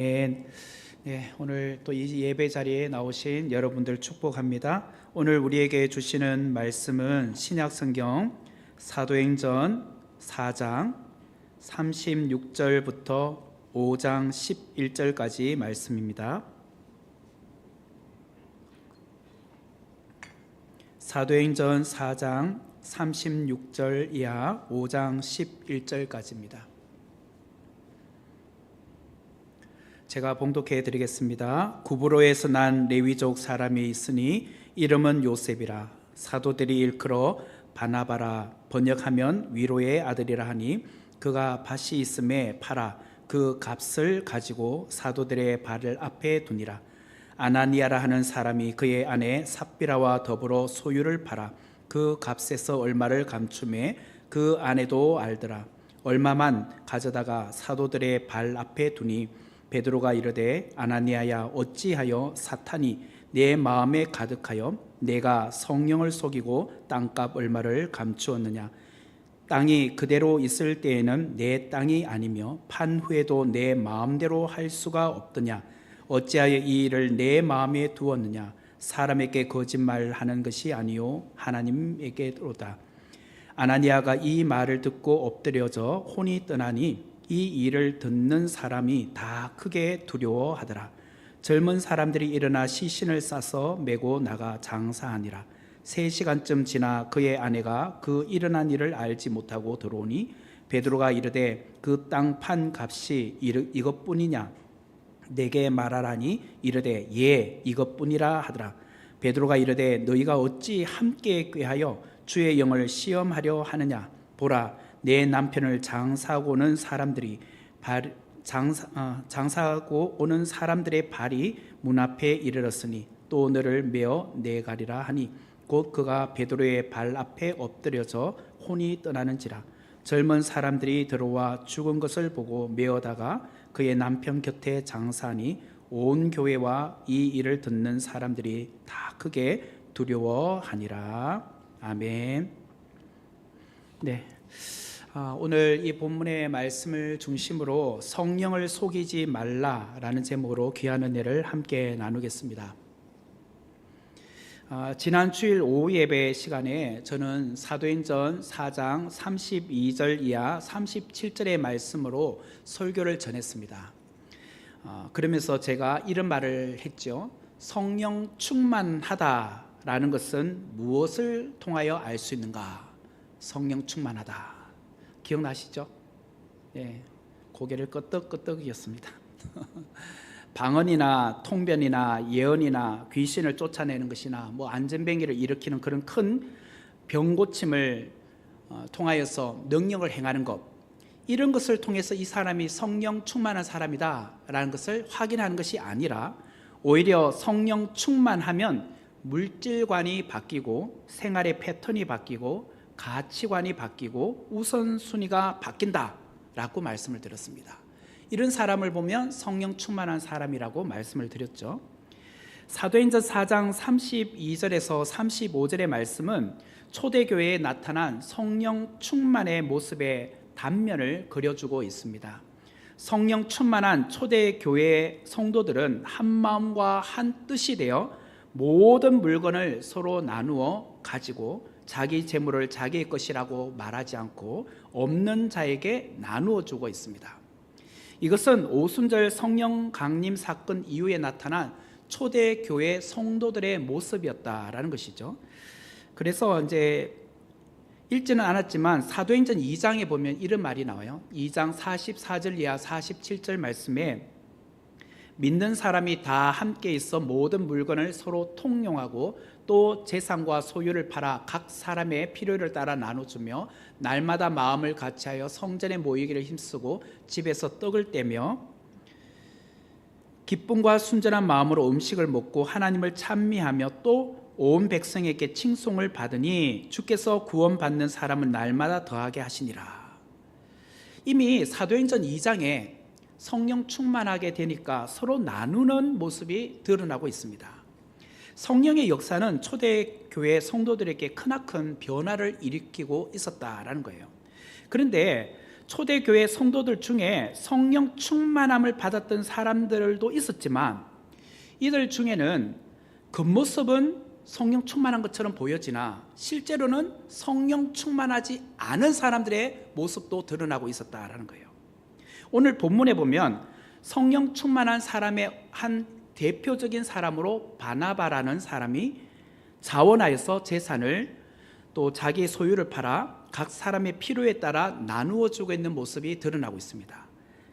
네, 오늘 또 이 예배 자리에 나오신 여러분들 축복합니다. 오늘 우리에게 주시는 말씀은 신약성경 사도행전 4장 36절부터 5장 11절까지 말씀입니다. 사도행전 4장 36절 이하 5장 11절까지입니다. 제가 봉독해 드리겠습니다. 구브로에서 난 레위족 사람이 있으니 이름은 요셉이라. 사도들이 일컬어 바나바라, 번역하면 위로의 아들이라 하니, 그가 밭이 있음에 팔아 그 값을 가지고 사도들의 발을 앞에 두니라. 아나니아라 하는 사람이 그의 아내 삽비라와 더불어 소유를 팔아 그 값에서 얼마를 감추매 그 아내도 알더라. 얼마만 가져다가 사도들의 발 앞에 두니 베드로가 이르되, 아나니아야, 어찌하여 사탄이 내 마음에 가득하여 내가 성령을 속이고 땅값 얼마를 감추었느냐? 땅이 그대로 있을 때에는 내 땅이 아니며 판 후에도 내 마음대로 할 수가 없더냐? 어찌하여 이 일을 내 마음에 두었느냐? 사람에게 거짓말하는 것이 아니요 하나님에게로다. 아나니아가 이 말을 듣고 엎드려져 혼이 떠나니 이 일을 듣는 사람이 다 크게 두려워하더라. 젊은 사람들이 일어나 시신을 싸서 메고 나가 장사하니라. 3시간쯤 지나 그의 아내가 그 일어난 일을 알지 못하고 들어오니 베드로가 이르되, 그 땅 판 값이 이것뿐이냐? 내게 말하라니 이르되, 예, 이것뿐이라 하더라. 베드로가 이르되, 너희가 어찌 함께 꾀하여 주의 영을 시험하려 하느냐? 보라, 내 남편을 장사하고 오는 사람들의 발이 문 앞에 이르렀으니 또 너를 메어 내가리라 하니, 곧 그가 베드로의 발 앞에 엎드려져 혼이 떠나는지라. 젊은 사람들이 들어와 죽은 것을 보고 메어다가 그의 남편 곁에 장사하니 온 교회와 이 일을 듣는 사람들이 다 크게 두려워하니라. 아멘. 네. 오늘 이 본문의 말씀을 중심으로 성령을 속이지 말라라는 제목으로 귀한 은혜를 함께 나누겠습니다. 지난 주일 오후 예배 시간에 저는 사도행전 4장 32절 이하 37절의 말씀으로 설교를 전했습니다. 그러면서 제가 이런 말을 했죠. 성령 충만하다라는 것은 무엇을 통하여 알 수 있는가? 성령 충만하다. 기억나시죠? 예, 고개를 끄덕끄덕이었습니다. 방언이나 통변이나 예언이나 귀신을 쫓아내는 것이나 안전뱅이를 일으키는 그런 큰 병고침을 통하여서 능력을 행하는 것, 이런 것을 통해서 이 사람이 성령 충만한 사람이다 라는 것을 확인하는 것이 아니라, 오히려 성령 충만하면 물질관이 바뀌고 생활의 패턴이 바뀌고 가치관이 바뀌고 우선순위가 바뀐다라고 말씀을 드렸습니다. 이런 사람을 보면 성령 충만한 사람이라고 말씀을 드렸죠. 사도행전 4장 32절에서 35절의 말씀은 초대교회에 나타난 성령 충만의 모습의 단면을 그려주고 있습니다. 성령 충만한 초대교회 성도들은 한 마음과 한 뜻이 되어 모든 물건을 서로 나누어 가지고 자기 재물을 자기의 것이라고 말하지 않고 없는 자에게 나누어 주고 있습니다. 이것은 오순절 성령 강림 사건 이후에 나타난 초대교회 성도들의 모습이었다라는 것이죠. 그래서 이제 읽지는 않았지만 사도행전 2장에 보면 이런 말이 나와요. 2장 44절 이하 47절 말씀에, 믿는 사람이 다 함께 있어 모든 물건을 서로 통용하고 또 재산과 소유를 팔아 각 사람의 필요를 따라 나눠주며 날마다 마음을 같이하여 성전에 모이기를 힘쓰고 집에서 떡을 떼며 기쁨과 순전한 마음으로 음식을 먹고 하나님을 찬미하며 또 온 백성에게 칭송을 받으니 주께서 구원받는 사람은 날마다 더하게 하시니라. 이미 사도행전 2장에 성령 충만하게 되니까 서로 나누는 모습이 드러나고 있습니다. 성령의 역사는 초대교회 성도들에게 크나큰 변화를 일으키고 있었다라는 거예요. 그런데 초대교회 성도들 중에 성령 충만함을 받았던 사람들도 있었지만 이들 중에는 겉모습은 성령 충만한 것처럼 보여지나 실제로는 성령 충만하지 않은 사람들의 모습도 드러나고 있었다라는 거예요. 오늘 본문에 보면 성령 충만한 사람의 한 대표적인 사람으로 바나바라는 사람이 자원하여서 재산을 또 자기 소유를 팔아 각 사람의 필요에 따라 나누어 주고 있는 모습이 드러나고 있습니다.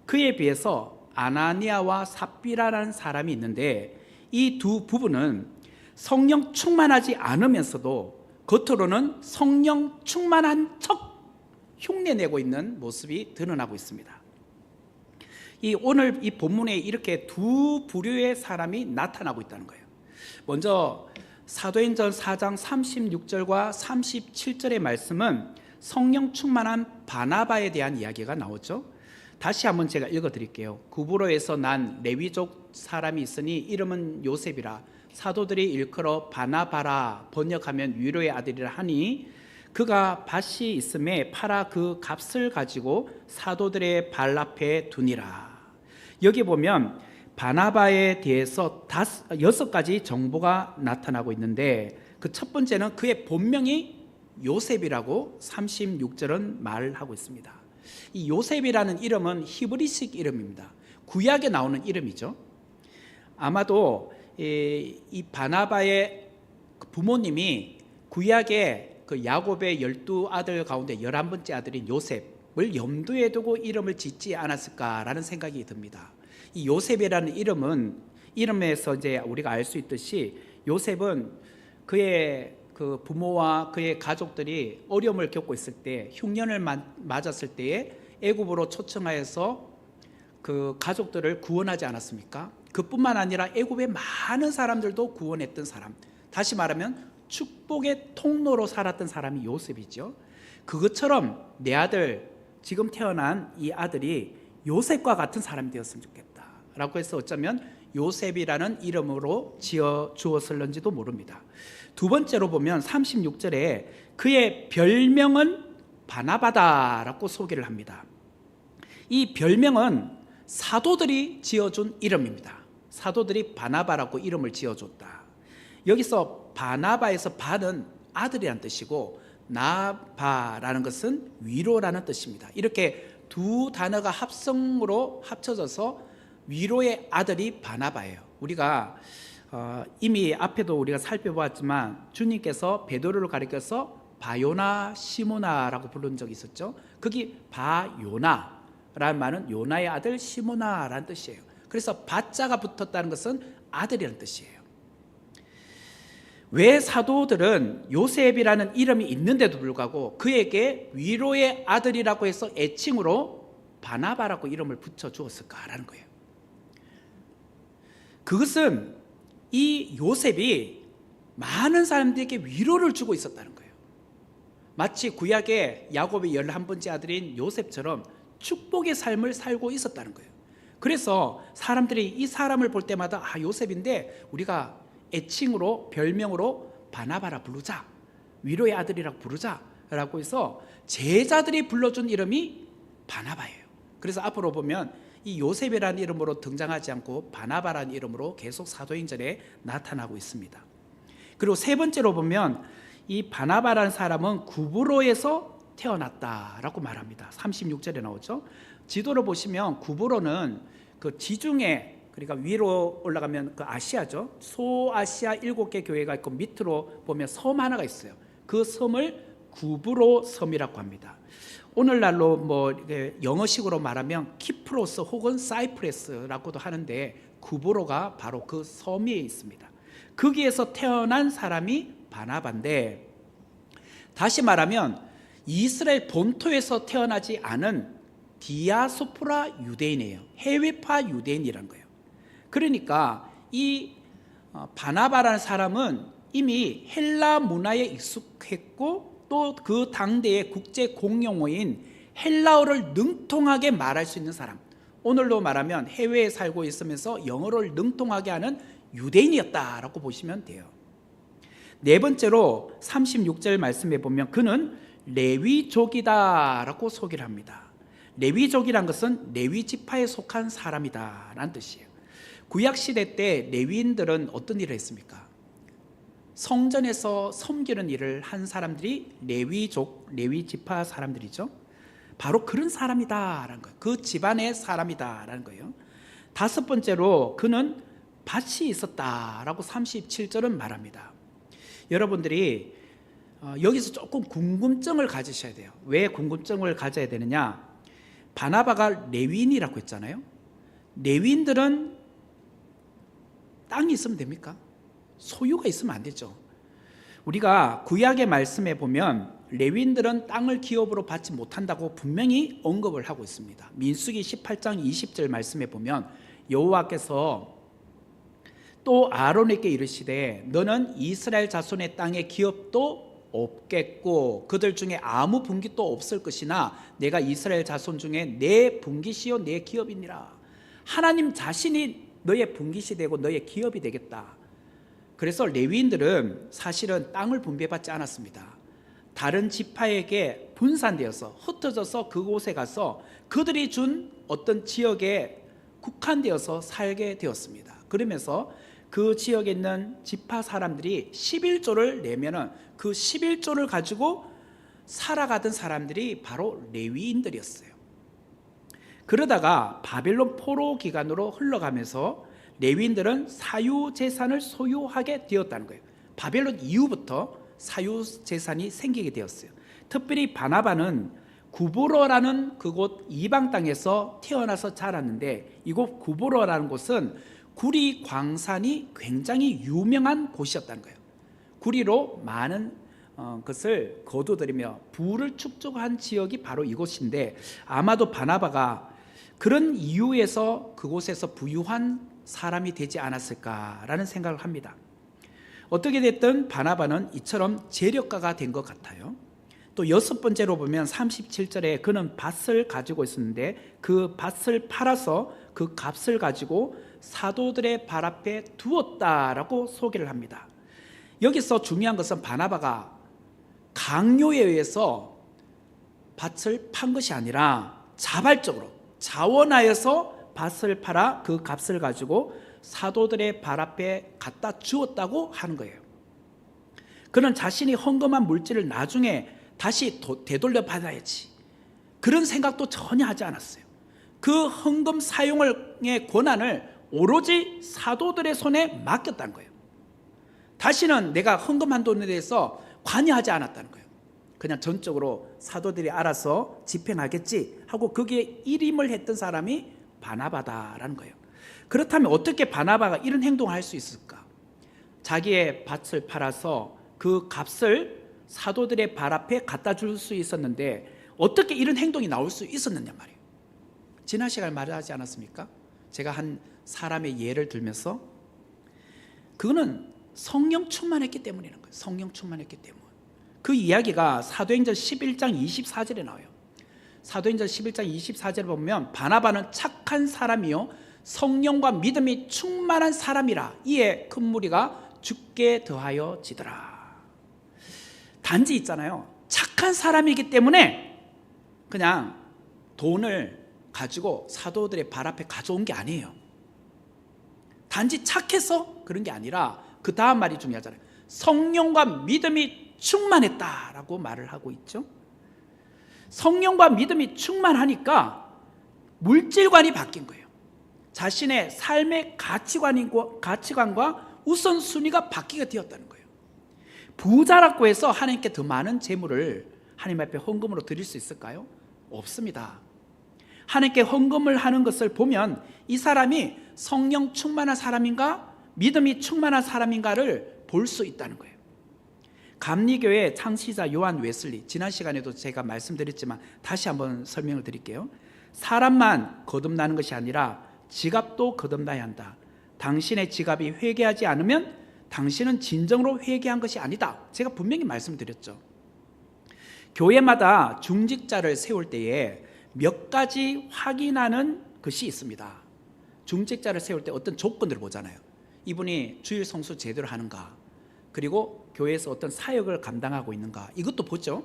그에 비해서 아나니아와 삽비라라는 사람이 있는데 이 두 부부는 성령 충만하지 않으면서도 겉으로는 성령 충만한 척 흉내내고 있는 모습이 드러나고 있습니다. 오늘 이 본문에 이렇게 두 부류의 사람이 나타나고 있다는 거예요. 먼저 사도행전 4장 36절과 37절의 말씀은 성령 충만한 바나바에 대한 이야기가 나오죠. 다시 한번 제가 읽어드릴게요. 구브로에서 난 레위족 사람이 있으니 이름은 요셉이라 사도들이 일컬어 바나바라 번역하면 위로의 아들이라 하니 그가 밭이 있음에 팔아 그 값을 가지고 사도들의 발 앞에 두니라. 여기 보면 바나바에 대해서 6가지 정보가 나타나고 있는데 그 첫 번째는 그의 본명이 요셉이라고 36절은 말하고 있습니다. 이 요셉이라는 이름은 히브리식 이름입니다. 구약에 나오는 이름이죠. 아마도 이 바나바의 부모님이 구약에 그 야곱의 12아들 가운데 11번째 아들인 요셉을 염두에 두고 이름을 짓지 않았을까라는 생각이 듭니다. 이 요셉이라는 이름에서 이제 우리가 알 수 있듯이 요셉은 그의 그 부모와 그의 가족들이 어려움을 겪고 있을 때 흉년을 맞았을 때에 애굽으로 초청하여서 그 가족들을 구원하지 않았습니까? 그뿐만 아니라 애굽의 많은 사람들도 구원했던 사람, 다시 말하면 축복의 통로로 살았던 사람이 요셉이죠. 그것처럼 내 아들, 지금 태어난 이 아들이 요셉과 같은 사람이 되었으면 좋겠다라고 해서 어쩌면 요셉이라는 이름으로 지어 주었을는지도 모릅니다. 두 번째로 보면 36절에 그의 별명은 바나바다라고 소개를 합니다. 이 별명은 사도들이 지어준 이름입니다. 사도들이 바나바라고 이름을 지어줬다. 여기서 바나바에서 바는 아들이라는 뜻이고 나바라는 것은 위로라는 뜻입니다. 이렇게 두 단어가 합성으로 합쳐져서 위로의 아들이 바나바예요. 우리가 이미 앞에도 우리가 살펴보았지만 주님께서 베드로를 가리켜서 바요나 시모나라고 부른 적이 있었죠. 거기 바요나라는 말은 요나의 아들 시모나라는 뜻이에요. 그래서 바자가 붙었다는 것은 아들이라는 뜻이에요. 왜 사도들은 요셉이라는 이름이 있는데도 불구하고 그에게 위로의 아들이라고 해서 애칭으로 바나바라고 이름을 붙여 주었을까라는 거예요. 그것은 이 요셉이 많은 사람들에게 위로를 주고 있었다는 거예요. 마치 구약의 야곱의 11번째 아들인 요셉처럼 축복의 삶을 살고 있었다는 거예요. 그래서 사람들이 이 사람을 볼 때마다 요셉인데 우리가 애칭으로 별명으로 바나바라 부르자, 위로의 아들이라고 부르자라고 해서 제자들이 불러준 이름이 바나바예요. 그래서 앞으로 보면 이 요셉이라는 이름으로 등장하지 않고 바나바라는 이름으로 계속 사도행전에 나타나고 있습니다. 그리고 세 번째로 보면 이 바나바라는 사람은 구브로에서 태어났다라고 말합니다. 36절에 나오죠. 지도를 보시면 구브로는 그 지중해, 그러니까 위로 올라가면 그 아시아죠. 소아시아 7개 교회가 있고 밑으로 보면 섬 하나가 있어요. 그 섬을 구브로 섬이라고 합니다. 오늘날로 뭐 영어식으로 말하면 키프로스 혹은 사이프레스라고도 하는데 구브로가 바로 그 섬에 있습니다. 거기에서 태어난 사람이 바나바인데, 다시 말하면 이스라엘 본토에서 태어나지 않은 디아스포라 유대인이에요. 해외파 유대인이라는 거예요. 그러니까 이 바나바라는 사람은 이미 헬라 문화에 익숙했고 또 그 당대의 국제 공용어인 헬라어를 능통하게 말할 수 있는 사람, 오늘로 말하면 해외에 살고 있으면서 영어를 능통하게 하는 유대인이었다라고 보시면 돼요. 네 번째로 36절 말씀에 보면 그는 레위족이다라고 소개를 합니다. 레위족이란 것은 레위 지파에 속한 사람이다 라는 뜻이에요. 구약시대 때 레위인들은 어떤 일을 했습니까? 성전에서 섬기는 일을 한 사람들이 레위족, 레위 지파 사람들이죠. 바로 그런 사람이다라는 거예요. 그 집안의 사람이다라는 거예요. 다섯 번째로 그는 밭이 있었다라고 37절은 말합니다. 여러분들이 여기서 조금 궁금증을 가지셔야 돼요. 왜 궁금증을 가져야 되느냐? 바나바가 레위인이라고 했잖아요. 레위인들은 땅이 있으면 됩니까? 소유가 있으면 안 되죠. 우리가 구약의 말씀에 보면 레위인들은 땅을 기업으로 받지 못한다고 분명히 언급을 하고 있습니다. 민수기 18장 20절 말씀에 보면 여호와께서 또 아론에게 이르시되 너는 이스라엘 자손의 땅의 기업도 없겠고 그들 중에 아무 분깃도 없을 것이나 내가 이스라엘 자손 중에 내 분깃이요 내 기업이니라. 하나님 자신이 너의 분깃이 되고 너의 기업이 되겠다. 그래서 레위인들은 사실은 땅을 분배받지 않았습니다. 다른 지파에게 분산되어서 흩어져서 그곳에 가서 그들이 준 어떤 지역에 국한되어서 살게 되었습니다. 그러면서 그 지역에 있는 지파 사람들이 11조를 내면은 그 11조를 가지고 살아가던 사람들이 바로 레위인들이었어요. 그러다가 바벨론 포로 기간으로 흘러가면서 레위인들은 사유재산을 소유하게 되었다는 거예요. 바벨론 이후부터 사유재산이 생기게 되었어요. 특별히 바나바는 구브로라는 그곳 이방 땅에서 태어나서 자랐는데 이곳 구브로라는 곳은 구리 광산이 굉장히 유명한 곳이었다는 거예요. 구리로 많은 것을 거두들이며 부를 축적한 지역이 바로 이곳인데 아마도 바나바가 그런 이유에서 그곳에서 부유한 사람이 되지 않았을까라는 생각을 합니다. 어떻게 됐든 바나바는 이처럼 재력가가 된 것 같아요. 또 여섯 번째로 보면 37절에 그는 밭을 가지고 있었는데 그 밭을 팔아서 그 값을 가지고 사도들의 발 앞에 두었다라고 소개를 합니다. 여기서 중요한 것은 바나바가 강요에 의해서 밭을 판 것이 아니라 자발적으로 자원하여서 밭을 팔아 그 값을 가지고 사도들의 발 앞에 갖다 주었다고 하는 거예요. 그는 자신이 헌금한 물질을 나중에 다시 되돌려 받아야지 그런 생각도 전혀 하지 않았어요. 그 헌금 사용의 권한을 오로지 사도들의 손에 맡겼다는 거예요. 다시는 내가 헌금한 돈에 대해서 관여하지 않았다는 거예요. 그냥 전적으로 사도들이 알아서 집행하겠지 하고 거기에 일임을 했던 사람이 바나바다라는 거예요. 그렇다면 어떻게 바나바가 이런 행동을 할 수 있을까? 자기의 밭을 팔아서 그 값을 사도들의 발 앞에 갖다 줄 수 있었는데 어떻게 이런 행동이 나올 수 있었느냐 말이에요. 지난 시간에 말하지 않았습니까? 제가 한 사람의 예를 들면서 그거는 성령 충만했기 때문이라는 거예요. 성령 충만했기 때문. 그 이야기가 사도행전 11장 24절에 나와요. 사도행전 11장 24절에 보면 바나바는 착한 사람이요 성령과 믿음이 충만한 사람이라 이에 큰 무리가 죽게 더하여 지더라. 단지 있잖아요. 착한 사람이기 때문에 그냥 돈을 가지고 사도들의 발 앞에 가져온 게 아니에요. 단지 착해서 그런 게 아니라 그 다음 말이 중요하잖아요. 성령과 믿음이 충만했다라고 말을 하고 있죠. 성령과 믿음이 충만하니까 물질관이 바뀐 거예요. 자신의 삶의 가치관과 우선순위가 바뀌게 되었다는 거예요. 부자라고 해서 하나님께 더 많은 재물을 하나님 앞에 헌금으로 드릴 수 있을까요? 없습니다. 하나님께 헌금을 하는 것을 보면 이 사람이 성령 충만한 사람인가 믿음이 충만한 사람인가를 볼 수 있다는 거예요. 감리교회 창시자 요한 웨슬리, 지난 시간에도 제가 말씀드렸지만 다시 한번 설명을 드릴게요. 사람만 거듭나는 것이 아니라 지갑도 거듭나야 한다. 당신의 지갑이 회개하지 않으면 당신은 진정으로 회개한 것이 아니다. 제가 분명히 말씀드렸죠. 교회마다 중직자를 세울 때에 몇 가지 확인하는 것이 있습니다. 중직자를 세울 때 어떤 조건들을 보잖아요. 이분이 주일 성수 제대로 하는가, 그리고 교회에서 어떤 사역을 감당하고 있는가, 이것도 보죠.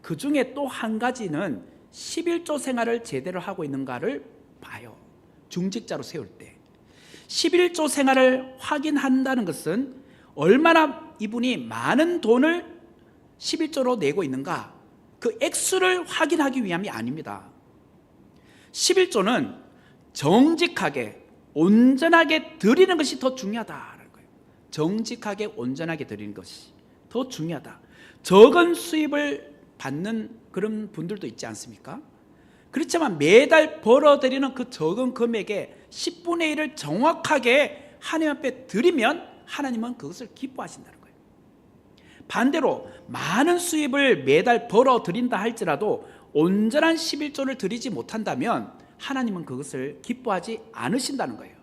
그 중에 또 한 가지는 11조 생활을 제대로 하고 있는가를 봐요. 중직자로 세울 때 11조 생활을 확인한다는 것은 얼마나 이분이 많은 돈을 11조로 내고 있는가, 그 액수를 확인하기 위함이 아닙니다. 11조는 정직하게 온전하게 드리는 것이 더 중요하다는 거예요. 정직하게 온전하게 드리는 것이 더 중요하다. 적은 수입을 받는 그런 분들도 있지 않습니까? 그렇지만 매달 벌어들이는 그 적은 금액의 10분의 1을 정확하게 하나님 앞에 드리면 하나님은 그것을 기뻐하신다는 거예요. 반대로 많은 수입을 매달 벌어들인다 할지라도 온전한 11조를 드리지 못한다면 하나님은 그것을 기뻐하지 않으신다는 거예요.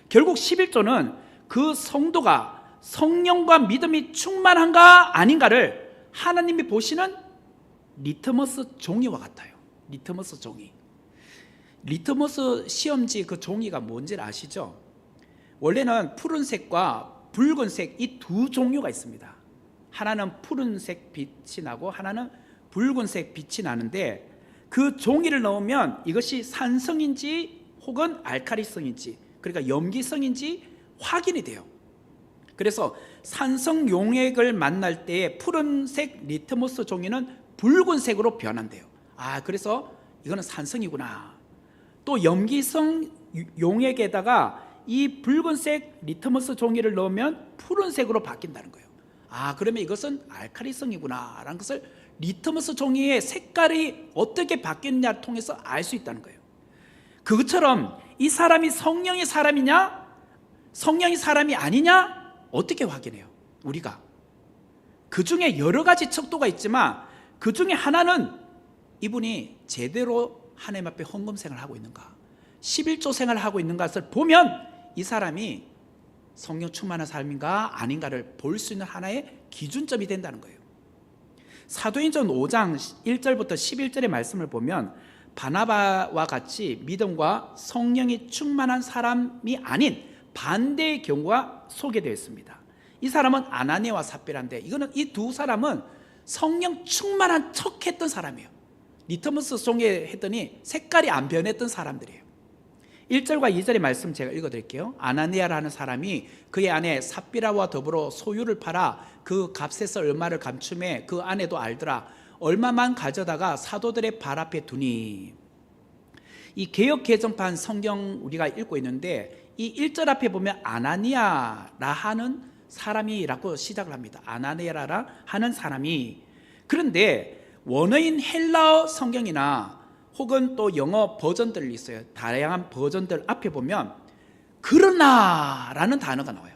결국 11조는 그 성도가 성령과 믿음이 충만한가 아닌가를 하나님이 보시는 리트머스 종이와 같아요. 리트머스 종이. 리트머스 시험지 그 종이가 뭔지를 아시죠? 원래는 푸른색과 붉은색 이 두 종류가 있습니다. 하나는 푸른색 빛이 나고 하나는 붉은색 빛이 나는데, 그 종이를 넣으면 이것이 산성인지 혹은 알칼리성인지, 그러니까 염기성인지 확인이 돼요. 그래서 산성 용액을 만날 때 푸른색 리트머스 종이는 붉은색으로 변한대요. 그래서 이거는 산성이구나. 또 염기성 용액에다가 이 붉은색 리트머스 종이를 넣으면 푸른색으로 바뀐다는 거예요. 그러면 이것은 알칼리성이구나 라는 것을 리트머스 종이의 색깔이 어떻게 바뀌느냐를 통해서 알 수 있다는 거예요. 그것처럼 이 사람이 성령의 사람이냐 성령의 사람이 아니냐 어떻게 확인해요? 우리가 그 중에 여러 가지 척도가 있지만 그 중에 하나는 이분이 제대로 하나님 앞에 헌금 생활을 하고 있는가, 11조 생활을 하고 있는 것을 보면 이 사람이 성령 충만한 삶인가 아닌가를 볼 수 있는 하나의 기준점이 된다는 거예요. 사도행전 5장 1절부터 11절의 말씀을 보면 바나바와 같이 믿음과 성령이 충만한 사람이 아닌 반대의 경우가 소개되어 있습니다. 이 사람은 아나니아와 삽비라인데, 이거는 이 두 사람은 성령 충만한 척 했던 사람이에요. 리트머스 종이에 했더니 색깔이 안 변했던 사람들이에요. 1절과 2절의 말씀 제가 읽어드릴게요. 아나니아라는 사람이 그의 아내 삽비라와 더불어 소유를 팔아 그 값에서 얼마를 감춤해 그 아내도 알더라. 얼마만 가져다가 사도들의 발 앞에 두니. 이 개역 개정판 성경 우리가 읽고 있는데 이 1절 앞에 보면 아나니아라 하는 사람이라고 시작을 합니다. 아나니아라 하는 사람이. 그런데 원어인 헬라어 성경이나 혹은 또 영어 버전들이 있어요. 다양한 버전들 앞에 보면 그러나라는 단어가 나와요.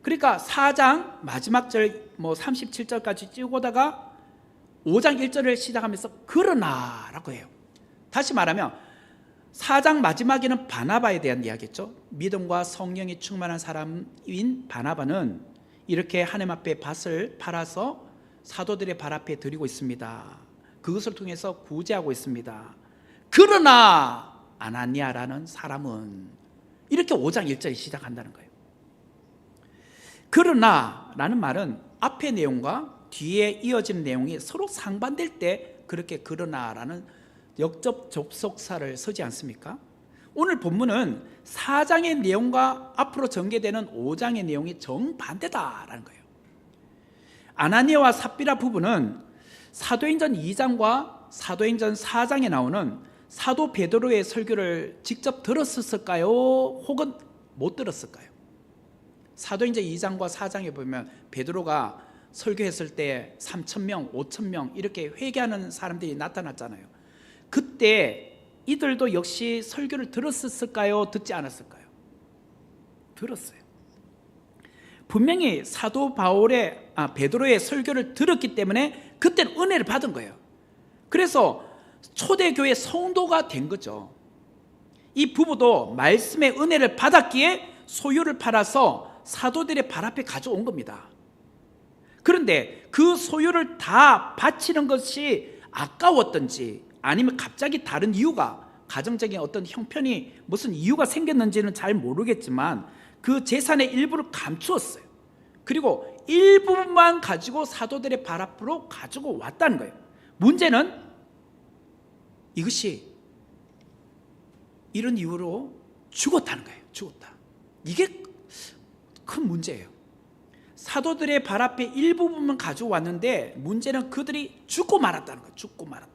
그러니까 4장 마지막 절 37절까지 찍고다가 5장 1절을 시작하면서 그러나라고 해요. 다시 말하면 4장 마지막에는 바나바에 대한 이야기겠죠. 믿음과 성령이 충만한 사람인 바나바는 이렇게 하나님 앞에 밭을 팔아서 사도들의 발 앞에 드리고 있습니다. 그것을 통해서 구제하고 있습니다. 그러나 아나니아라는 사람은 이렇게 5장 1절이 시작한다는 거예요. 그러나라는 말은 앞의 내용과 뒤에 이어지는 내용이 서로 상반될 때 그렇게 그러나라는 역접 접속사를 쓰지 않습니까? 오늘 본문은 4장의 내용과 앞으로 전개되는 5장의 내용이 정반대다라는 거예요. 아나니아와 삽비라 부부는 사도행전 2장과 사도행전 4장에 나오는 사도 베드로의 설교를 직접 들었을까요? 혹은 못 들었을까요? 사도행전 2장과 4장에 보면 베드로가 설교했을 때 3,000명, 5,000명 이렇게 회개하는 사람들이 나타났잖아요. 그때 이들도 역시 설교를 들었을까요? 듣지 않았을까요? 들었어요. 분명히 사도 베드로의 설교를 들었기 때문에 그때는 은혜를 받은 거예요. 그래서 초대교회 성도가 된 거죠. 이 부부도 말씀의 은혜를 받았기에 소유를 팔아서 사도들의 발 앞에 가져온 겁니다. 그런데 그 소유를 다 바치는 것이 아까웠던지 아니면 갑자기 다른 이유가, 가정적인 어떤 형편이 무슨 이유가 생겼는지는 잘 모르겠지만 그 재산의 일부를 감추었어요. 그리고 일부만 가지고 사도들의 발 앞으로 가지고 왔다는 거예요. 문제는 이것이 이런 이유로 죽었다는 거예요. 죽었다. 이게 큰 문제예요. 사도들의 발 앞에 일부분만 가지고 왔는데 문제는 그들이 죽고 말았다는 거예요. 죽고 말았다.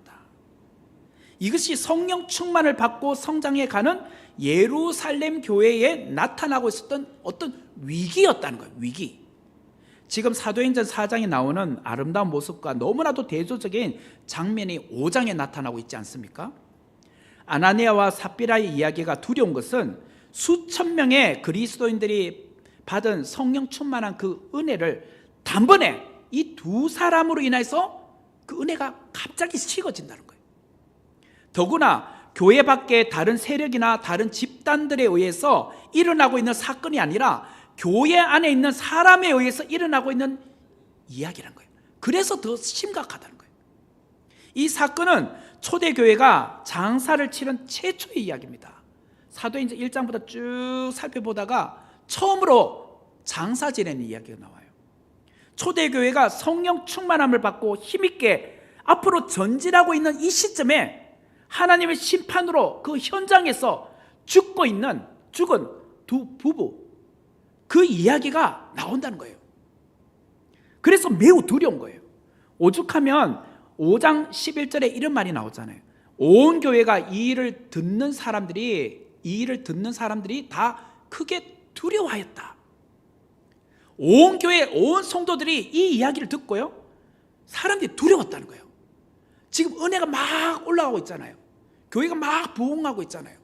이것이 성령 충만을 받고 성장해 가는 예루살렘 교회에 나타나고 있었던 어떤 위기였다는 거예요. 위기. 지금 사도행전 4장에 나오는 아름다운 모습과 너무나도 대조적인 장면이 5장에 나타나고 있지 않습니까? 아나니아와 삽비라의 이야기가 두려운 것은 수천 명의 그리스도인들이 받은 성령 충만한 그 은혜를 단번에 이 두 사람으로 인해서 그 은혜가 갑자기 식어진다는 거예요. 더구나 교회 밖에 다른 세력이나 다른 집단들에 의해서 일어나고 있는 사건이 아니라 교회 안에 있는 사람에 의해서 일어나고 있는 이야기란 거예요. 그래서 더 심각하다는 거예요. 이 사건은 초대교회가 장사를 치른 최초의 이야기입니다. 사도행전 1장부터 쭉 살펴보다가 처음으로 장사 지내는 이야기가 나와요. 초대교회가 성령 충만함을 받고 힘있게 앞으로 전진하고 있는 이 시점에 하나님의 심판으로 그 현장에서 죽은 두 부부, 그 이야기가 나온다는 거예요. 그래서 매우 두려운 거예요. 오죽하면 5장 11절에 이런 말이 나오잖아요. 온 교회가 이 일을 듣는 사람들이 다 크게 두려워하였다. 온 교회, 온 성도들이 이 이야기를 듣고요, 사람들이 두려웠다는 거예요. 지금 은혜가 막 올라가고 있잖아요. 교회가 막 부흥하고 있잖아요.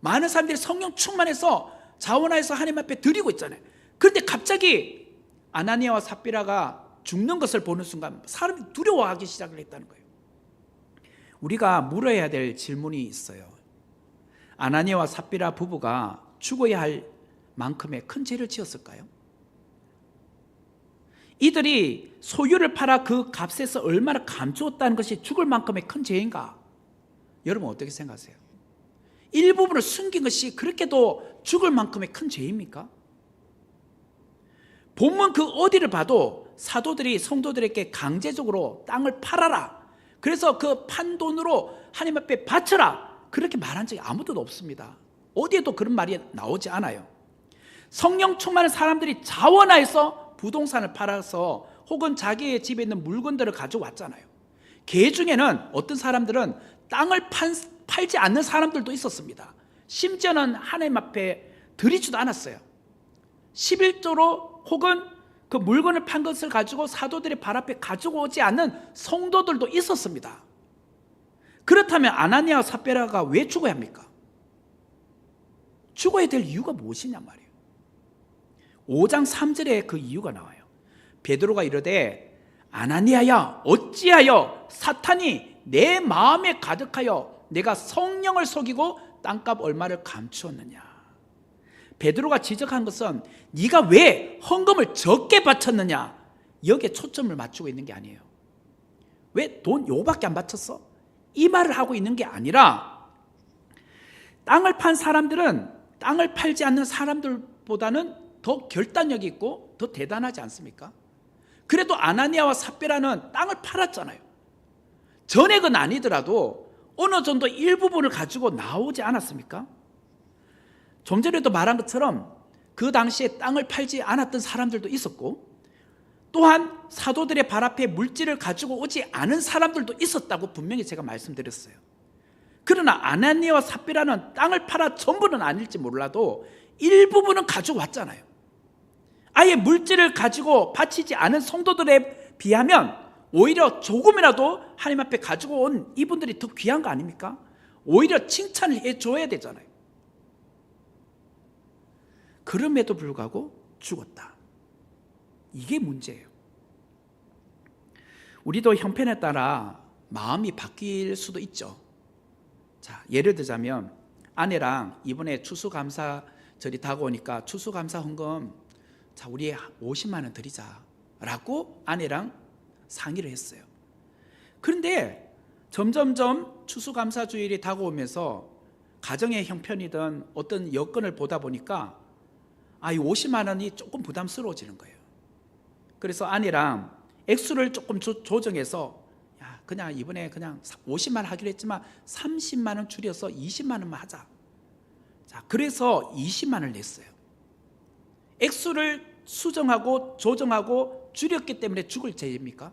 많은 사람들이 성령 충만해서 자원하여서 하나님 앞에 드리고 있잖아요. 그런데 갑자기 아나니아와 삽비라가 죽는 것을 보는 순간 사람이 두려워하기 시작을 했다는 거예요. 우리가 물어야 될 질문이 있어요. 아나니아와 삽비라 부부가 죽어야 할 만큼의 큰 죄를 지었을까요? 이들이 소유를 팔아 그 값에서 얼마나 감추었다는 것이 죽을 만큼의 큰 죄인가? 여러분 어떻게 생각하세요? 일부분을 숨긴 것이 그렇게도 죽을 만큼의 큰 죄입니까? 본문 그 어디를 봐도 사도들이 성도들에게 강제적으로 땅을 팔아라, 그래서 그 판 돈으로 하나님 앞에 바쳐라, 그렇게 말한 적이 아무도 없습니다. 어디에도 그런 말이 나오지 않아요. 성령 충만한 사람들이 자원하여서 부동산을 팔아서 혹은 자기의 집에 있는 물건들을 가져왔잖아요. 개 중에는 어떤 사람들은 땅을 팔지 않는 사람들도 있었습니다. 심지어는 하나님 앞에 드리지도 않았어요. 11조로 혹은 그 물건을 판 것을 가지고 사도들의 발 앞에 가지고 오지 않는 성도들도 있었습니다. 그렇다면 아나니아와 삽비라가 왜 죽어야 합니까? 죽어야 될 이유가 무엇이냐 말이에요. 5장 3절에 그 이유가 나와요. 베드로가 이르되 아나니아야 어찌하여 사탄이 내 마음에 가득하여 내가 성령을 속이고 땅값 얼마를 감추었느냐. 베드로가 지적한 것은 네가 왜 헌금을 적게 바쳤느냐, 여기에 초점을 맞추고 있는 게 아니에요. 왜 돈 요밖에 안 바쳤어? 이 말을 하고 있는 게 아니라, 땅을 판 사람들은 땅을 팔지 않는 사람들보다는 더 결단력이 있고 더 대단하지 않습니까? 그래도 아나니아와 삽비라는 땅을 팔았잖아요. 전액은 아니더라도 어느 정도 일부분을 가지고 나오지 않았습니까? 좀 전에도 말한 것처럼 그 당시에 땅을 팔지 않았던 사람들도 있었고, 또한 사도들의 발 앞에 물질을 가지고 오지 않은 사람들도 있었다고 분명히 제가 말씀드렸어요. 그러나 아나니아와 삽비라는 땅을 팔아 전부는 아닐지 몰라도 일부분은 가지고 왔잖아요. 아예 물질을 가지고 바치지 않은 성도들에 비하면 오히려 조금이라도 하나님 앞에 가지고 온 이분들이 더 귀한 거 아닙니까? 오히려 칭찬을 해줘야 되잖아요. 그럼에도 불구하고 죽었다. 이게 문제예요. 우리도 형편에 따라 마음이 바뀔 수도 있죠. 자, 예를 들자면 아내랑 이번에 추수감사절이 다가오니까 추수감사 헌금, 자, 우리 50만 원 드리자라고 아내랑 상의를 했어요. 그런데 점점점 추수감사주일이 다가오면서 가정의 형편이든 어떤 여건을 보다 보니까 이 50만 원이 조금 부담스러워지는 거예요. 그래서 아내랑 액수를 조금 조정해서, 야, 그냥 이번에 그냥 50만 하기로 했지만 30만 원 줄여서 20만 원만 하자. 자, 그래서 20만 원을 냈어요. 액수를 수정하고 조정하고 줄였기 때문에 죽을 죄입니까?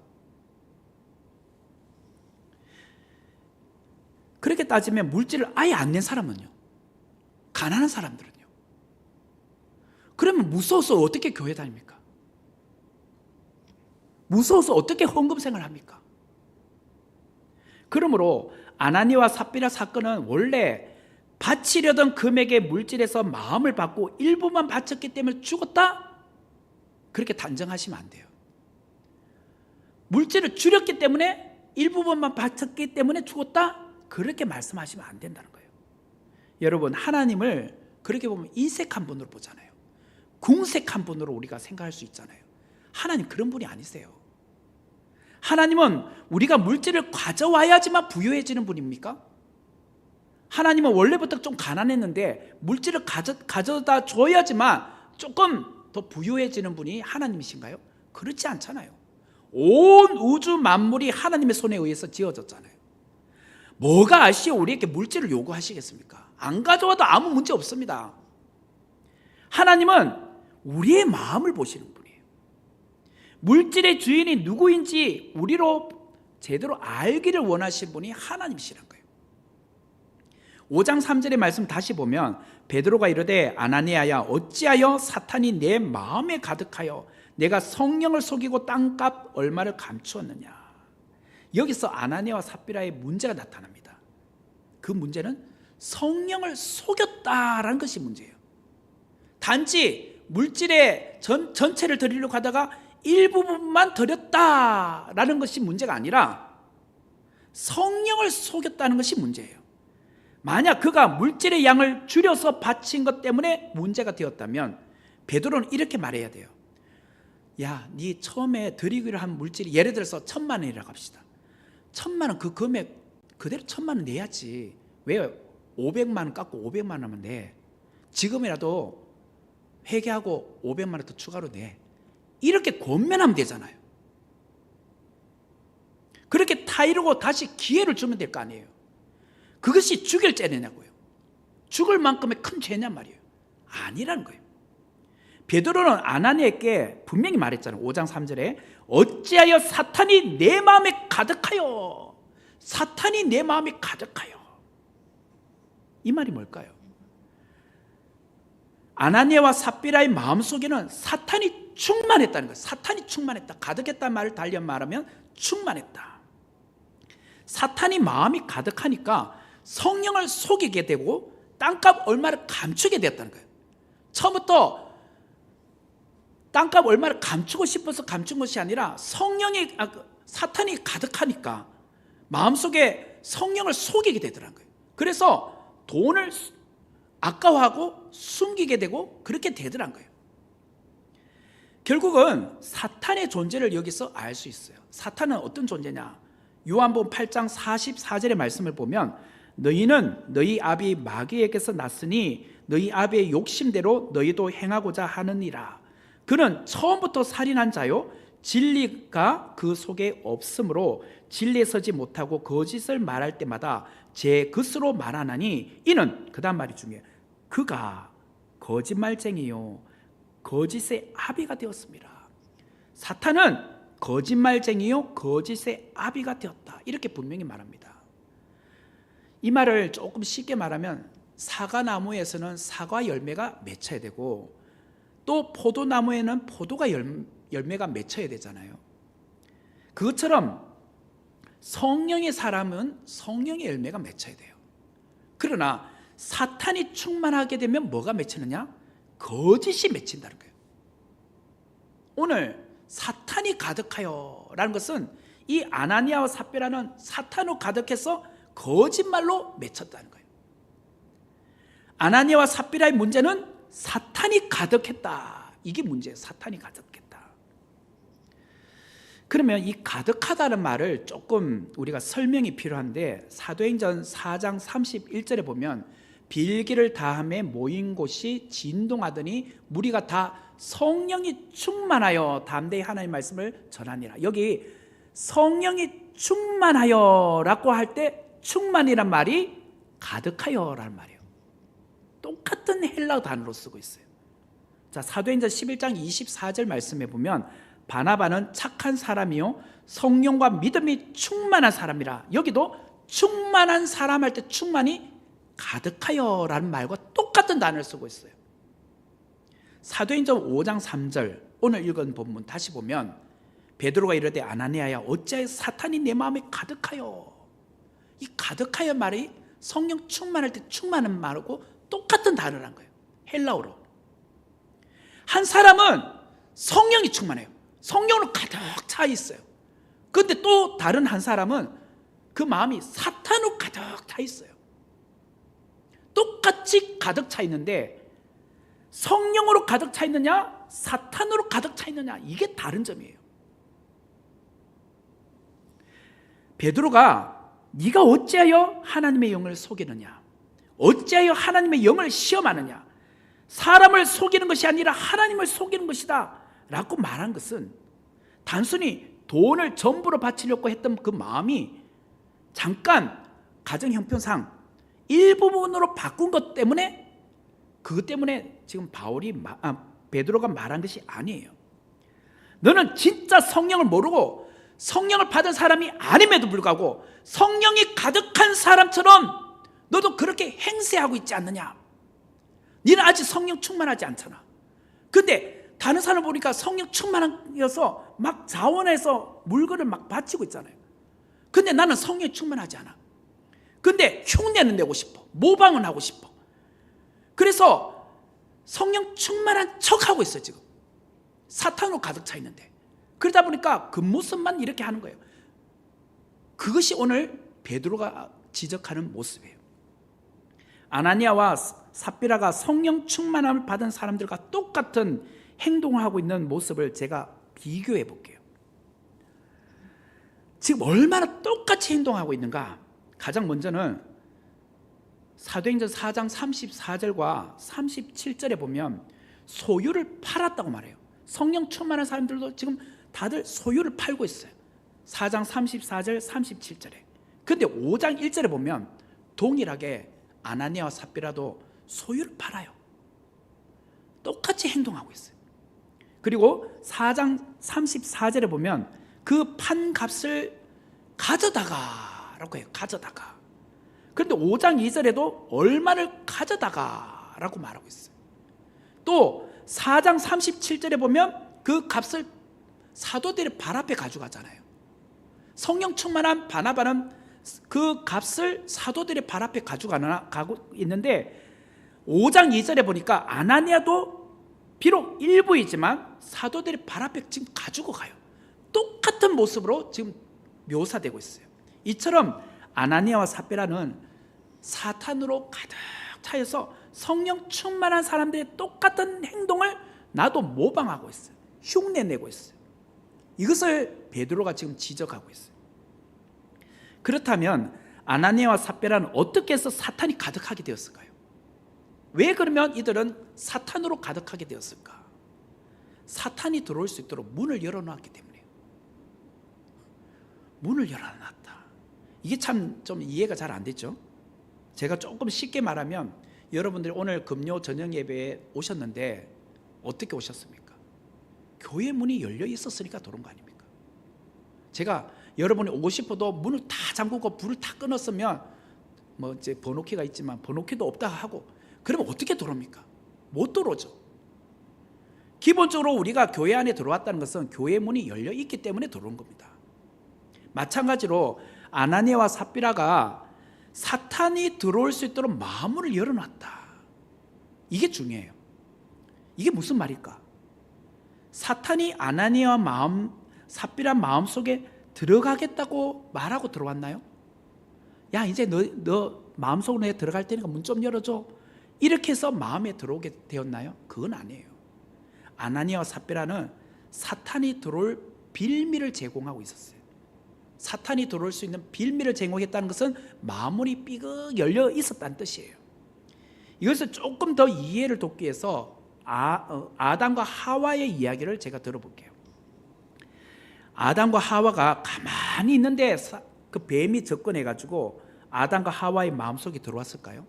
그렇게 따지면 물질을 아예 안 낸 사람은요, 가난한 사람들은요, 그러면 무서워서 어떻게 교회 다닙니까? 무서워서 어떻게 헌금 생활을 합니까? 그러므로 아나니와 삽비라 사건은 원래 바치려던 금액의 물질에서 마음을 받고 일부만 바쳤기 때문에 죽었다? 그렇게 단정하시면 안 돼요. 물질을 줄였기 때문에 일부분만 바쳤기 때문에 죽었다? 그렇게 말씀하시면 안 된다는 거예요. 여러분, 하나님을 그렇게 보면 인색한 분으로 보잖아요. 궁색한 분으로 우리가 생각할 수 있잖아요. 하나님 그런 분이 아니세요. 하나님은 우리가 물질을 가져와야지만 부유해지는 분입니까? 하나님은 원래부터 좀 가난했는데 물질을 가져다 줘야지만 조금 더 부유해지는 분이 하나님이신가요? 그렇지 않잖아요. 온 우주 만물이 하나님의 손에 의해서 지어졌잖아요. 뭐가 아시오 우리에게 물질을 요구하시겠습니까? 안 가져와도 아무 문제 없습니다. 하나님은 우리의 마음을 보시는 분이에요. 물질의 주인이 누구인지 우리로 제대로 알기를 원하시는 분이 하나님이시라는 거예요. 5장 3절의 말씀 다시 보면 베드로가 이르되 아나니아야 어찌하여 사탄이 내 마음에 가득하여 내가 성령을 속이고 땅값 얼마를 감추었느냐. 여기서 아나니아와 삽비라의 문제가 나타납니다. 그 문제는 성령을 속였다라는 것이 문제예요. 단지 물질의 전체를 드리려고 하다가 일부분만 드렸다라는 것이 문제가 아니라 성령을 속였다는 것이 문제예요. 만약 그가 물질의 양을 줄여서 바친 것 때문에 문제가 되었다면 베드로는 이렇게 말해야 돼요. 야, 네 처음에 드리기로 한 물질이 예를 들어서 1,000만 원이라고 합시다. 1,000만 원 그 금액 그대로 1,000만 원 내야지. 왜 500만 원 깎고 500만 원만 내. 지금이라도 회개하고 500만 원 더 추가로 내. 이렇게 권면하면 되잖아요. 그렇게 타이르고 다시 기회를 주면 될 거 아니에요. 그것이 죽일 죄냐고요. 죽을 만큼의 큰 죄냔 말이에요. 아니라는 거예요. 베드로는 아나니아에게 분명히 말했잖아요. 5장 3절에 어찌하여 사탄이 내 마음에 가득하여, 사탄이 내 마음에 가득하여. 이 말이 뭘까요? 아나니아와 삽비라의 마음속에는 사탄이 충만했다는 거예요. 사탄이 충만했다. 가득했다는 말을 달리 말하면 충만했다. 사탄이 마음이 가득하니까 성령을 속이게 되고 땅값 얼마를 감추게 되었다는 거예요. 처음부터 땅값 얼마를 감추고 싶어서 감춘 것이 아니라 사탄이 가득하니까 마음속에 성령을 속이게 되더라는 거예요. 그래서 돈을 아까워하고 숨기게 되고 그렇게 되더란 거예요. 결국은 사탄의 존재를 여기서 알 수 있어요. 사탄은 어떤 존재냐? 요한복음 8장 44절의 말씀을 보면 너희는 너희 아비 마귀에게서 났으니 너희 아비의 욕심대로 너희도 행하고자 하느니라. 그는 처음부터 살인한 자요 진리가 그 속에 없으므로 진리에 서지 못하고 거짓을 말할 때마다 제 것으로 말하나니 이는 그 다음 말이 중요해요. 그가 거짓말쟁이요 거짓의 아비가 되었습니다. 사탄은 거짓말쟁이요 거짓의 아비가 되었다. 이렇게 분명히 말합니다. 이 말을 조금 쉽게 말하면 사과나무에서는 사과 열매가 맺혀야 되고 또 포도나무에는 포도가 열매가 맺혀야 되잖아요. 그것처럼 성령의 사람은 성령의 열매가 맺혀야 돼요. 그러나 사탄이 충만하게 되면 뭐가 맺히느냐? 거짓이 맺힌다는 거예요. 오늘 사탄이 가득하여 라는 것은 이 아나니아와 삽비라는 사탄으로 가득해서 거짓말로 맺혔다는 거예요. 아나니아와 삽비라의 문제는 사탄이 가득했다. 이게 문제예요. 사탄이 가득했다. 그러면 이 가득하다는 말을 조금 우리가 설명이 필요한데 사도행전 4장 31절에 보면 빌기를 다함에 모인 곳이 진동하더니 무리가 다 성령이 충만하여 담대히 하나님의 말씀을 전하니라. 여기 성령이 충만하여라고 할 때 충만이란 말이 가득하여라는 말이에요. 똑같은 헬라어 단어로 쓰고 있어요. 자, 사도행전 11장 24절 말씀에 보면 바나바는 착한 사람이요 성령과 믿음이 충만한 사람이라. 여기도 충만한 사람 할 때 충만이 가득하여라는 말과 똑같은 단어를 쓰고 있어요. 사도행전 5장 3절 오늘 읽은 본문 다시 보면 베드로가 이르되 아나니아야 어찌하여 사탄이 내 마음에 가득하여. 이 가득하여 말이 성령 충만할 때 충만한 말하고 똑같은 단어란 거예요. 헬라어로. 한 사람은 성령이 충만해요. 성령으로 가득 차 있어요. 그런데 또 다른 한 사람은 그 마음이 사탄으로 가득 차 있어요. 똑같이 가득 차 있는데 성령으로 가득 차 있느냐 사탄으로 가득 차 있느냐 이게 다른 점이에요. 베드로가 네가 어찌하여 하나님의 영을 속이느냐, 어찌하여 하나님의 영을 시험하느냐, 사람을 속이는 것이 아니라 하나님을 속이는 것이다 라고 말한 것은 단순히 돈을 전부로 바치려고 했던 그 마음이 잠깐 가정 형편상 일부분으로 바꾼 것 때문에, 그것 때문에 지금 베드로가 말한 것이 아니에요. 너는 진짜 성령을 모르고 성령을 받은 사람이 아님에도 불구하고 성령이 가득한 사람처럼 너도 그렇게 행세하고 있지 않느냐. 너는 아직 성령 충만하지 않잖아. 근데 다른 사람 보니까 성령 충만해서 막 자원해서 물건을 막 바치고 있잖아요. 근데 나는 성령이 충만하지 않아. 근데 흉내는 내고 싶어. 모방은 하고 싶어. 그래서 성령 충만한 척하고 있어요. 지금 사탄으로 가득 차 있는데. 그러다 보니까 그 모습만 이렇게 하는 거예요. 그것이 오늘 베드로가 지적하는 모습이에요. 아나니아와 삽비라가 성령 충만함을 받은 사람들과 똑같은 행동을 하고 있는 모습을 제가 비교해 볼게요. 지금 얼마나 똑같이 행동하고 있는가. 가장 먼저는 사도행전 4장 34절과 37절에 보면 소유를 팔았다고 말해요. 성령 충만한 사람들도 지금 다들 소유를 팔고 있어요. 4장 34절 37절에. 근데 5장 1절에 보면 동일하게 아나니아와 삽비라도 소유를 팔아요. 똑같이 행동하고 있어요. 그리고 4장 34절에 보면 그 판 값을 가져다가라고 해요. 가져다가. 그런데 5장 2절에도 얼마를 가져다가라고 말하고 있어요. 또 4장 37절에 보면 그 값을 사도들의 발 앞에 가져가잖아요. 성령 충만한 바나바는 그 값을 사도들의 발 앞에 가고 있는데 5장 2절에 보니까 아나니아도 비록 일부이지만 사도들의 발 앞에 지금 가지고 가요. 똑같은 모습으로 지금 묘사되고 있어요. 이처럼 아나니아와 삽비라는 사탄으로 가득 차여서 성령 충만한 사람들의 똑같은 행동을 나도 모방하고 있어요. 흉내내고 있어요. 이것을 베드로가 지금 지적하고 있어요. 그렇다면 아나니아와 삽비라는 어떻게 해서 사탄이 가득하게 되었을까요? 왜 그러면 이들은 사탄으로 가득하게 되었을까? 사탄이 들어올 수 있도록 문을 열어놨기 때문이에요. 문을 열어놨다. 이게 참 좀 이해가 잘 안 됐죠? 제가 조금 쉽게 말하면 여러분들이 오늘 금요 저녁 예배에 오셨는데 어떻게 오셨습니까? 교회 문이 열려 있었으니까 들어온 거 아닙니까? 제가 여러분이 오고 싶어도 문을 다 잠그고 불을 다 끊었으면 뭐 이제 번호키가 있지만 번호키도 없다 하고 그러면 어떻게 들어옵니까? 못 들어오죠. 기본적으로 우리가 교회 안에 들어왔다는 것은 교회 문이 열려 있기 때문에 들어온 겁니다. 마찬가지로 아나니아와 삽비라가 사탄이 들어올 수 있도록 마음을 열어놨다. 이게 중요해요. 이게 무슨 말일까? 사탄이 아나니아와 삽비라 마음 속에 들어가겠다고 말하고 들어왔나요? 야, 이제 너 마음속으로 내 들어갈 테니까 문 좀 열어줘. 이렇게 해서 마음에 들어오게 되었나요? 그건 아니에요. 아나니아와 삽비라는 사탄이 들어올 빌미를 제공하고 있었어요. 사탄이 들어올 수 있는 빌미를 제공했다는 것은 마음문이 삐걱 열려 있었다는 뜻이에요. 이것을 조금 더 이해를 돕기 위해서 아담과 하와의 이야기를 제가 들어볼게요. 아담과 하와가 가만히 있는데 그 뱀이 접근해가지고 아담과 하와의 마음속에 들어왔을까요?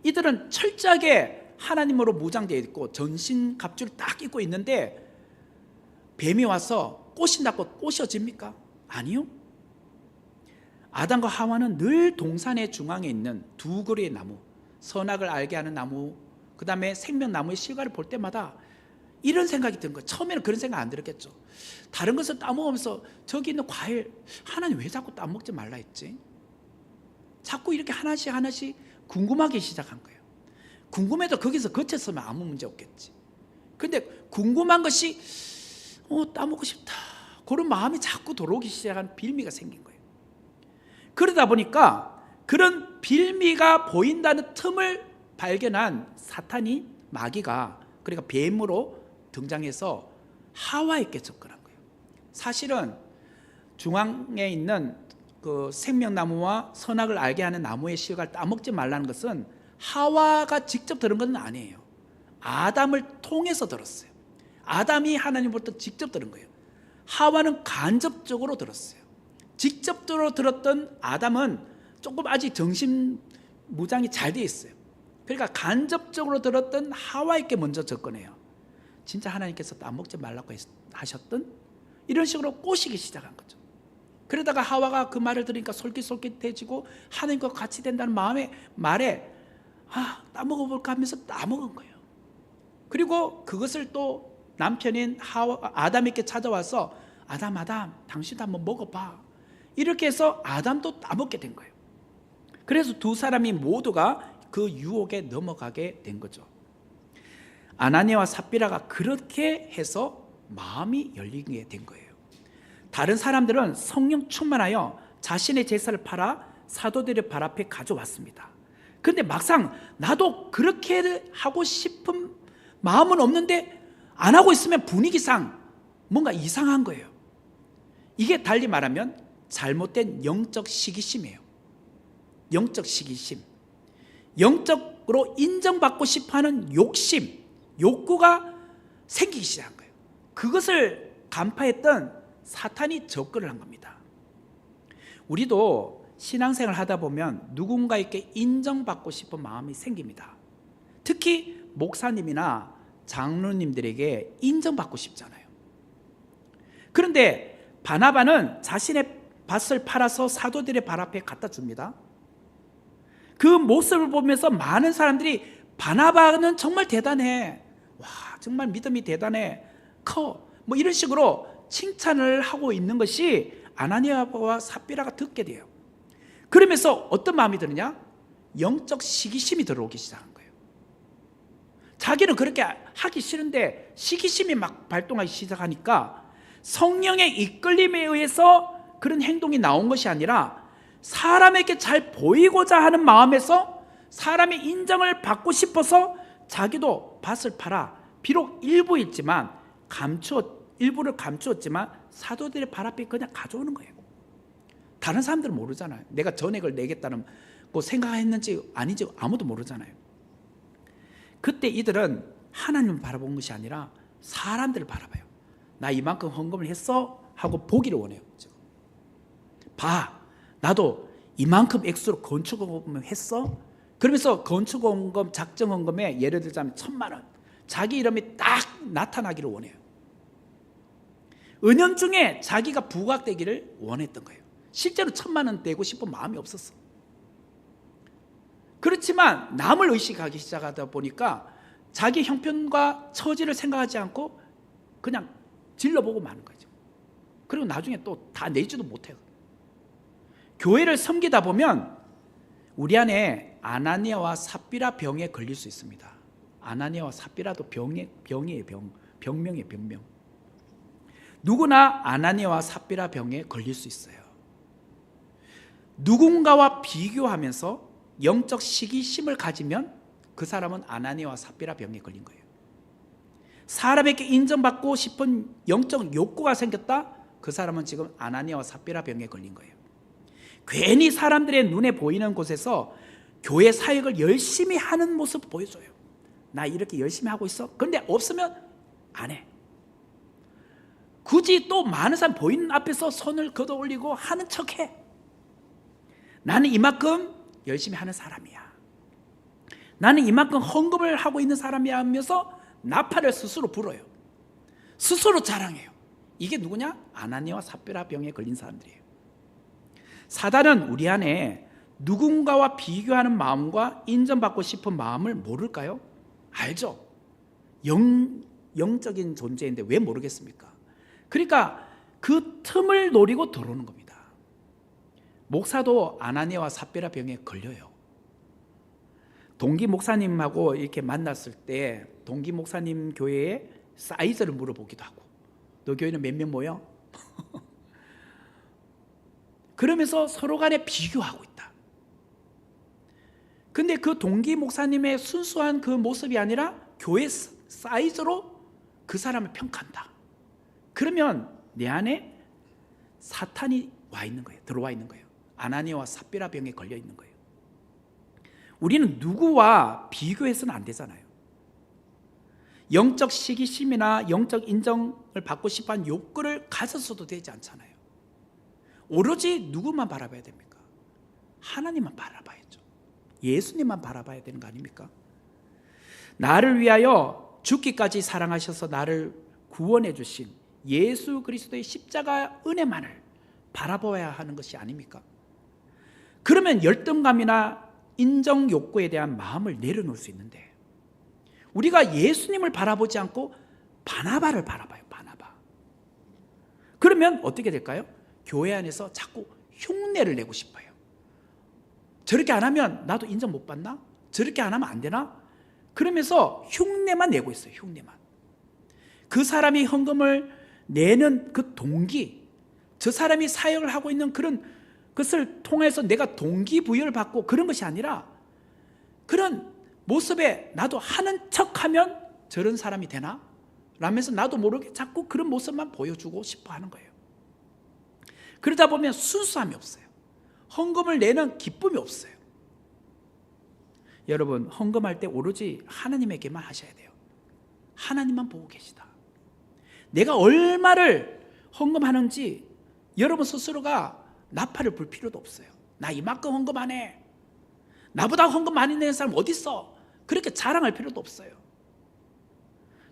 이들은 철저하게 하나님으로 무장되어 있고 전신 갑주를 딱 입고 있는데 뱀이 와서 꼬신다고 꼬셔집니까? 아니요. 아담과 하와는 늘 동산의 중앙에 있는 두 그루의 나무, 선악을 알게 하는 나무, 그 다음에 생명나무의 실과를 볼 때마다 이런 생각이 드는 거예요. 처음에는 그런 생각 안 들었겠죠. 다른 것을 따먹으면서 저기 있는 과일, 하나님 왜 자꾸 따먹지 말라 했지? 자꾸 이렇게 하나씩 하나씩 궁금하기 시작한 거예요. 궁금해도 거기서 그쳤으면 아무 문제 없겠지. 근데 궁금한 것이 따먹고 싶다, 그런 마음이 자꾸 들어오기 시작한 빌미가 생긴 거예요. 그러다 보니까 그런 빌미가 보인다는 틈을 발견한 사탄이, 마귀가, 그러니까 뱀으로 등장해서 하와에게 접근한 거예요. 사실은 중앙에 있는 그 생명나무와 선악을 알게 하는 나무의 실과를 따먹지 말라는 것은 하와가 직접 들은 것은 아니에요. 아담을 통해서 들었어요. 아담이 하나님부터 직접 들은 거예요. 하와는 간접적으로 들었어요. 직접적으로 들었던 아담은 조금 아직 정신 무장이 잘 돼 있어요. 그러니까 간접적으로 들었던 하와에게 먼저 접근해요. 진짜 하나님께서 따먹지 말라고 하셨던, 이런 식으로 꼬시기 시작한 거죠. 그러다가 하와가 그 말을 들으니까 솔깃솔깃해지고 하나님과 같이 된다는 말에 따먹어볼까 하면서 따먹은 거예요. 그리고 그것을 또 남편인 아담에게 찾아와서 아담 당신도 한번 먹어봐, 이렇게 해서 아담도 따먹게 된 거예요. 그래서 두 사람이 모두가 그 유혹에 넘어가게 된 거죠. 아나니아와 삽비라가 그렇게 해서 마음이 열리게 된 거예요. 다른 사람들은 성령 충만하여 자신의 제사를 팔아 사도들의 발 앞에 가져왔습니다. 그런데 막상 나도 그렇게 하고 싶은 마음은 없는데 안 하고 있으면 분위기상 뭔가 이상한 거예요. 이게 달리 말하면 잘못된 영적 시기심이에요. 영적 시기심, 영적으로 인정받고 싶어하는 욕심, 욕구가 생기기 시작한 거예요. 그것을 간파했던 사탄이 접근을 한 겁니다. 우리도 신앙생활 하다 보면 누군가에게 인정받고 싶은 마음이 생깁니다. 특히 목사님이나 장로님들에게 인정받고 싶잖아요. 그런데 바나바는 자신의 밭을 팔아서 사도들의 발 앞에 갖다 줍니다. 그 모습을 보면서 많은 사람들이 바나바는 정말 대단해, 와 정말 믿음이 대단해, 커, 뭐 이런 식으로 칭찬을 하고 있는 것이 아나니아와 삽비라가 듣게 돼요. 그러면서 어떤 마음이 드느냐? 영적 시기심이 들어오기 시작한 거예요. 자기는 그렇게 하기 싫은데 시기심이 막 발동하기 시작하니까 성령의 이끌림에 의해서 그런 행동이 나온 것이 아니라 사람에게 잘 보이고자 하는 마음에서 사람의 인정을 받고 싶어서 자기도 밭을 팔아 비록 일부였지만 일부를 감추었지만 사도들의 발 앞에 그냥 가져오는 거예요. 다른 사람들은 모르잖아요. 내가 전액을 내겠다는 뭐 생각했는지 아닌지 아무도 모르잖아요. 그때 이들은 하나님을 바라본 것이 아니라 사람들을 바라봐요. 나 이만큼 헌금을 했어? 하고 보기를 원해요. 지금. 봐, 나도 이만큼 액수로 건축헌금 했어? 그러면서 건축헌금, 작정헌금에 예를 들자면 1,000만 원, 자기 이름이 딱 나타나기를 원해요. 은연중에 자기가 부각되기를 원했던 거예요. 실제로 1,000만 원 내고 싶은 마음이 없었어. 그렇지만 남을 의식하기 시작하다 보니까 자기 형편과 처지를 생각하지 않고 그냥 질러보고 마는 거죠. 그리고 나중에 또 다 내지도 못해요. 교회를 섬기다 보면 우리 안에 아나니아와 삽비라 병에 걸릴 수 있습니다. 아나니아와 삽비라도 병이에요. 병명이에요. 병명. 누구나 아나니아와 삽비라 병에 걸릴 수 있어요. 누군가와 비교하면서 영적 시기심을 가지면 그 사람은 아나니아와 삽비라 병에 걸린 거예요. 사람에게 인정받고 싶은 영적 욕구가 생겼다? 그 사람은 지금 아나니아와 삽비라 병에 걸린 거예요. 괜히 사람들의 눈에 보이는 곳에서 교회 사역을 열심히 하는 모습 보여줘요. 나 이렇게 열심히 하고 있어. 그런데 없으면 안 해. 굳이 또 많은 사람 보이는 앞에서 손을 걷어 올리고 하는 척해. 나는 이만큼 열심히 하는 사람이야, 나는 이만큼 헌금을 하고 있는 사람이야 하면서 나팔을 스스로 불어요. 스스로 자랑해요. 이게 누구냐? 아나니아와 삽비라 병에 걸린 사람들이에요. 사단은 우리 안에 누군가와 비교하는 마음과 인정받고 싶은 마음을 모를까요? 알죠. 영적인 존재인데 왜 모르겠습니까? 그러니까 그 틈을 노리고 들어오는 겁니다. 목사도 아나니아와 삽비라 병에 걸려요. 동기 목사님하고 이렇게 만났을 때 동기 목사님 교회에 사이즈를 물어보기도 하고, 너 교회는 몇 명 모여? 그러면서 서로 간에 비교하고 있다. 근데 그 동기 목사님의 순수한 그 모습이 아니라 교회 사이즈로 그 사람을 평가한다. 그러면 내 안에 사탄이 와 있는 거예요. 들어와 있는 거예요. 아나니아와 삽비라 병에 걸려 있는 거예요. 우리는 누구와 비교해서는 안 되잖아요. 영적 시기심이나 영적 인정을 받고 싶어하는 욕구를 가졌어도 되지 않잖아요. 오로지 누구만 바라봐야 됩니까? 하나님만 바라봐야죠. 예수님만 바라봐야 되는 거 아닙니까? 나를 위하여 죽기까지 사랑하셔서 나를 구원해 주신 예수 그리스도의 십자가 은혜만을 바라봐야 하는 것이 아닙니까? 그러면 열등감이나 인정 욕구에 대한 마음을 내려놓을 수 있는데, 우리가 예수님을 바라보지 않고 바나바를 바라봐요. 바나바. 그러면 어떻게 될까요? 교회 안에서 자꾸 흉내를 내고 싶어요. 저렇게 안 하면 나도 인정 못 받나? 저렇게 안 하면 안 되나? 그러면서 흉내만 내고 있어요. 흉내만. 그 사람이 헌금을 내는 그 동기, 저 사람이 사역을 하고 있는 그런 것을 통해서 내가 동기부여를 받고 그런 것이 아니라, 그런 모습에 나도 하는 척하면 저런 사람이 되나? 라면서 나도 모르게 자꾸 그런 모습만 보여주고 싶어 하는 거예요. 그러다 보면 순수함이 없어요. 헌금을 내는 기쁨이 없어요. 여러분, 헌금할 때 오로지 하나님에게만 하셔야 돼요. 하나님만 보고 계시다. 내가 얼마를 헌금하는지 여러분 스스로가 나팔을 불 필요도 없어요. 나 이만큼 헌금 안 해, 나보다 헌금 많이 내는 사람 어디 있어, 그렇게 자랑할 필요도 없어요.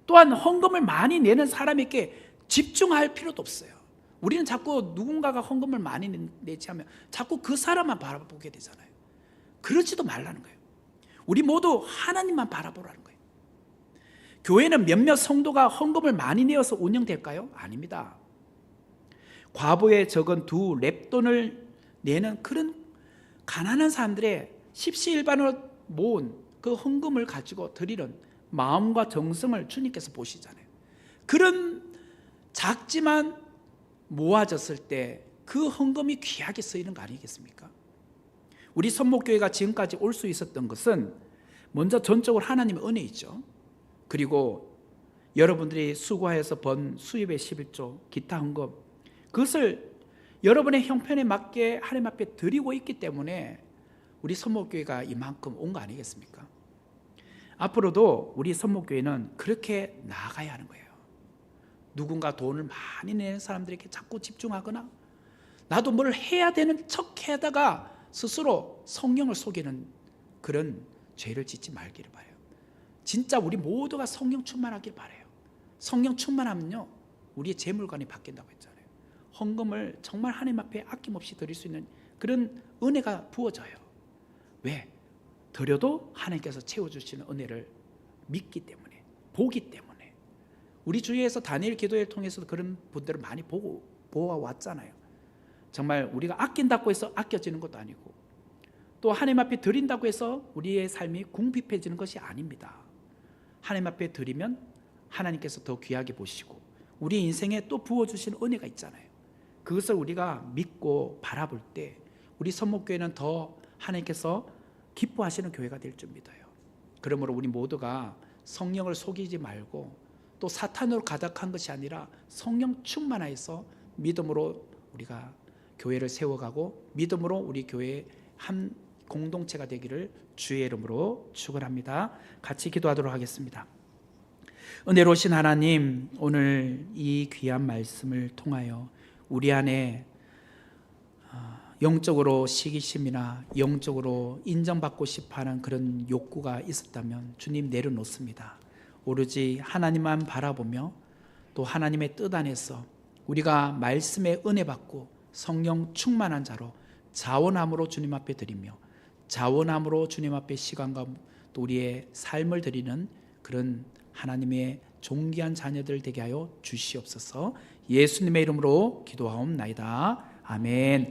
또한 헌금을 많이 내는 사람에게 집중할 필요도 없어요. 우리는 자꾸 누군가가 헌금을 많이 내지 하면 자꾸 그 사람만 바라보게 되잖아요. 그러지도 말라는 거예요. 우리 모두 하나님만 바라보라는 거예요. 교회는 몇몇 성도가 헌금을 많이 내어서 운영될까요? 아닙니다. 과부에 적은 2 렙돈을 내는 그런 가난한 사람들의 십시일반으로 모은 그 헌금을 가지고 드리는 마음과 정성을 주님께서 보시잖아요. 그런 작지만 모아졌을 때 그 헌금이 귀하게 쓰이는 거 아니겠습니까? 우리 선목교회가 지금까지 올 수 있었던 것은 먼저 전적으로 하나님의 은혜이죠. 그리고 여러분들이 수고하여서 번 수입의 11조 기타 헌금, 그것을 여러분의 형편에 맞게 하나님 앞에 드리고 있기 때문에 우리 선목교회가 이만큼 온 거 아니겠습니까? 앞으로도 우리 선목교회는 그렇게 나아가야 하는 거예요. 누군가 돈을 많이 내는 사람들에게 자꾸 집중하거나 나도 뭘 해야 되는 척 하다가 스스로 성령을 속이는 그런 죄를 짓지 말기를 바라요. 진짜 우리 모두가 성령 충만하길 바라요. 성령 충만하면요, 우리의 재물관이 바뀐다고 했잖아요. 헌금을 정말 하나님 앞에 아낌없이 드릴 수 있는 그런 은혜가 부어져요. 왜? 드려도 하나님께서 채워주시는 은혜를 믿기 때문에, 보기 때문에. 우리 주위에서 다니엘 기도회를 통해서도 그런 분들을 많이 보아왔잖아요. 정말 우리가 아낀다고 해서 아껴지는 것도 아니고, 또 하나님 앞에 드린다고 해서 우리의 삶이 궁핍해지는 것이 아닙니다. 하나님 앞에 드리면 하나님께서 더 귀하게 보시고 우리 인생에 또 부어주시는 은혜가 있잖아요. 그것을 우리가 믿고 바라볼 때 우리 선목교회는 더 하나님께서 기뻐하시는 교회가 될 줄 믿어요. 그러므로 우리 모두가 성령을 속이지 말고, 또 사탄으로 가득한 것이 아니라 성령 충만하여서 믿음으로 우리가 교회를 세워가고 믿음으로 우리 교회의 한 공동체가 되기를 주의 이름으로 축원합니다. 같이 기도하도록 하겠습니다. 은혜로우신 하나님, 오늘 이 귀한 말씀을 통하여 우리 안에 영적으로 시기심이나 영적으로 인정받고 싶어하는 그런 욕구가 있었다면 주님 내려놓습니다. 오로지 하나님만 바라보며 또 하나님의 뜻 안에서 우리가 말씀의 은혜 받고 성령 충만한 자로 자원함으로 주님 앞에 드리며 자원함으로 주님 앞에 시간과 또 우리의 삶을 드리는 그런 하나님의 존귀한 자녀들 되게 하여 주시옵소서. 예수님의 이름으로 기도하옵나이다. 아멘.